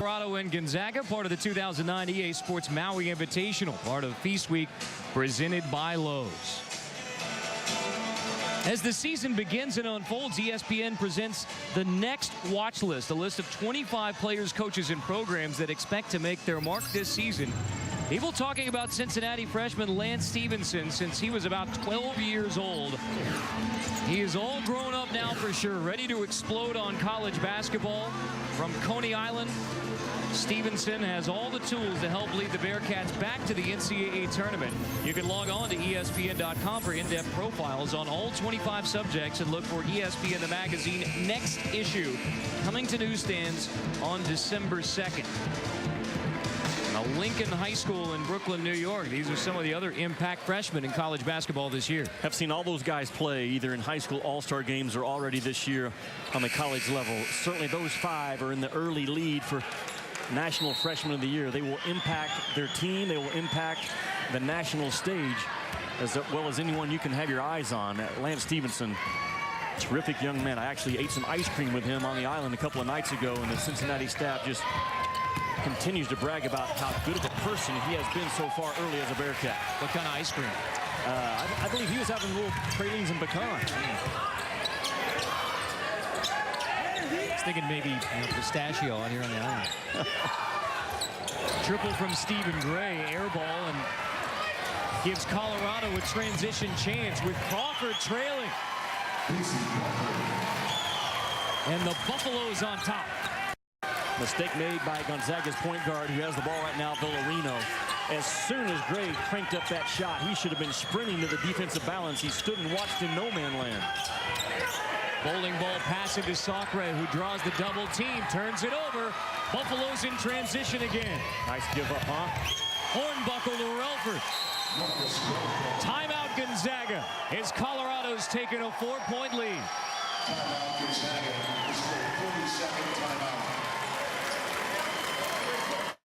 Colorado and Gonzaga, part of the 2009 EA Sports Maui Invitational, part of Feast Week, presented by Lowe's. As the season begins and unfolds, ESPN presents the next watch list, a list of 25 players, coaches, and programs that expect to make their mark this season. People talking about Cincinnati freshman Lance Stevenson since he was about 12 years old. He is all grown up now for sure, ready to explode on college basketball. From Coney Island, Stevenson has all the tools to help lead the Bearcats back to the NCAA tournament. You can log on to ESPN.com for in-depth profiles on all 25 subjects and look for ESPN the Magazine next issue, coming to newsstands on December 2nd. Now, Lincoln High School in Brooklyn, New York. These are some of the other impact freshmen in college basketball this year. Have seen all those guys play either in high school all-star games or already this year on the college level. Certainly those 5 are in the early lead for National Freshman of the Year. They will impact their team. They will impact the national stage as well as anyone you can have your eyes on. Lance Stevenson, terrific young man. I actually ate some ice cream with him on the island a couple of nights ago, and the Cincinnati staff just continues to brag about how good of a person he has been so far early as a Bearcat. What kind of ice cream? I believe he was having little pralines and pecans. I was thinking maybe pistachio on here on the island. Triple from Stephen Gray, air ball, and gives Colorado a transition chance with Crawford trailing. And the Buffaloes on top. Mistake made by Gonzaga's point guard, who has the ball right now, Villarino. As soon as Gray cranked up that shot, he should have been sprinting to the defensive balance. He stood and watched in no man land. Bowling ball passing to Sacre, who draws the double team, turns it over. Buffalo's in transition again. Nice give up, huh? Hornbuckle to Relford. Timeout Gonzaga as Colorado's taken a 4-point lead.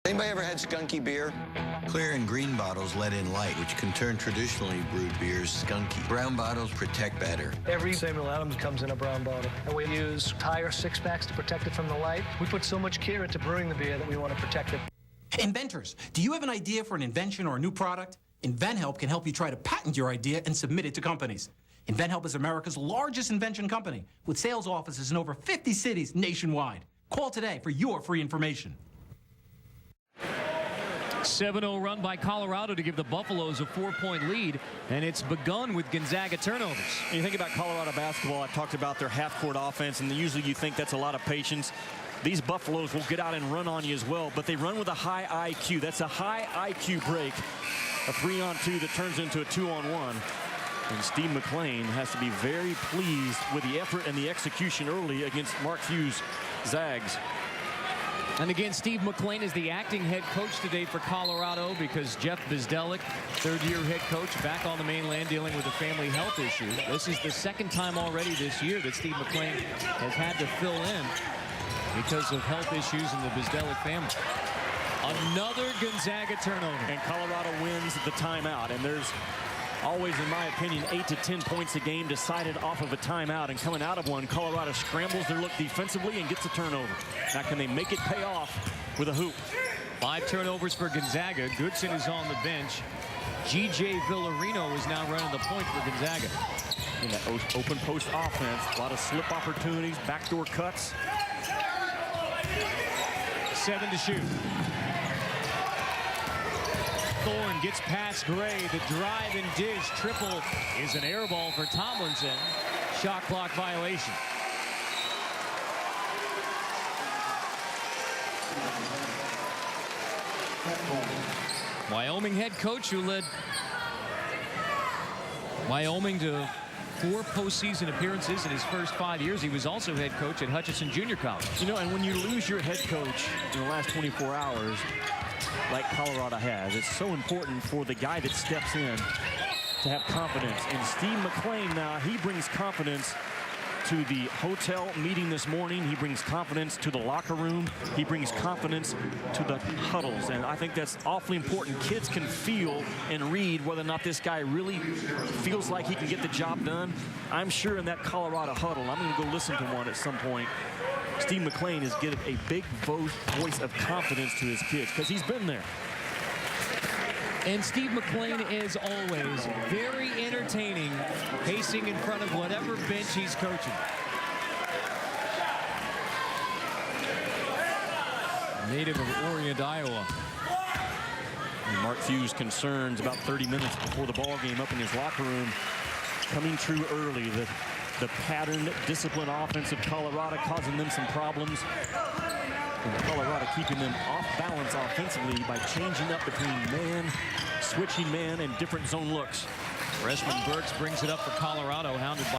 Anybody ever had skunky beer? Clear and green bottles let in light, which can turn traditionally brewed beers skunky. Brown bottles protect better. Every Samuel Adams comes in a brown bottle, and we use tire 6-packs to protect it from the light. We put so much care into brewing the beer that we want to protect it. Inventors, do you have an idea for an invention or a new product? InventHelp can help you try to patent your idea and submit it to companies. InventHelp is America's largest invention company with sales offices in over 50 cities nationwide. Call today for your free information. 7-0 run by Colorado to give the Buffaloes a 4-point lead, and it's begun with Gonzaga turnovers. You think about Colorado basketball, I talked about their half-court offense, and usually you think that's a lot of patience. These Buffaloes will get out and run on you as well, but they run with a high IQ. That's a high IQ break. A 3-on-2 that turns into a 2-on-1. And Steve McLean has to be very pleased with the effort and the execution early against Mark Hughes' Zags. And again, Steve McLean is the acting head coach today for Colorado because Jeff Bizdelik, third-year head coach, back on the mainland dealing with a family health issue. This is the second time already this year that Steve McLean has had to fill in because of health issues in the Bizdelik family. Another Gonzaga turnover. And Colorado wins the timeout. And there's always, in my opinion, 8 to 10 points a game decided off of a timeout. And coming out of one, Colorado scrambles their look defensively and gets a turnover. Now, can they make it pay off with a hoop? 5 turnovers for Gonzaga. Goodson is on the bench. G.J. Villarino is now running the point for Gonzaga. In that open post offense, a lot of slip opportunities, backdoor cuts. 7 to shoot. Thorne gets past Gray. The drive and dish. Triple is an air ball for Tomlinson. Shot clock violation. Wyoming head coach who led Wyoming to 4 postseason appearances in his first 5 years. He was also head coach at Hutchinson Junior College. You know, and when you lose your head coach in the last 24 hours, like Colorado has, it's so important for the guy that steps in to have confidence. And Steve McLean now, he brings confidence to the hotel meeting this morning. He brings confidence to the locker room. He brings confidence to the huddles. And I think that's awfully important. Kids can feel and read whether or not this guy really feels like he can get the job done. I'm sure in that Colorado huddle, I'm going to go listen to one at some point. Steve McLean is getting a big voice of confidence to his kids because he's been there. And Steve McLean is always very entertaining, pacing in front of whatever bench he's coaching. Native of Orient, Iowa. And Mark Few's concerns about 30 minutes before the ball game up in his locker room coming true early. The patterned, disciplined offense of Colorado causing them some problems. And Colorado keeping them off balance offensively by changing up between man, switching man, and different zone looks. Freshman Burks brings it up for Colorado, hounded by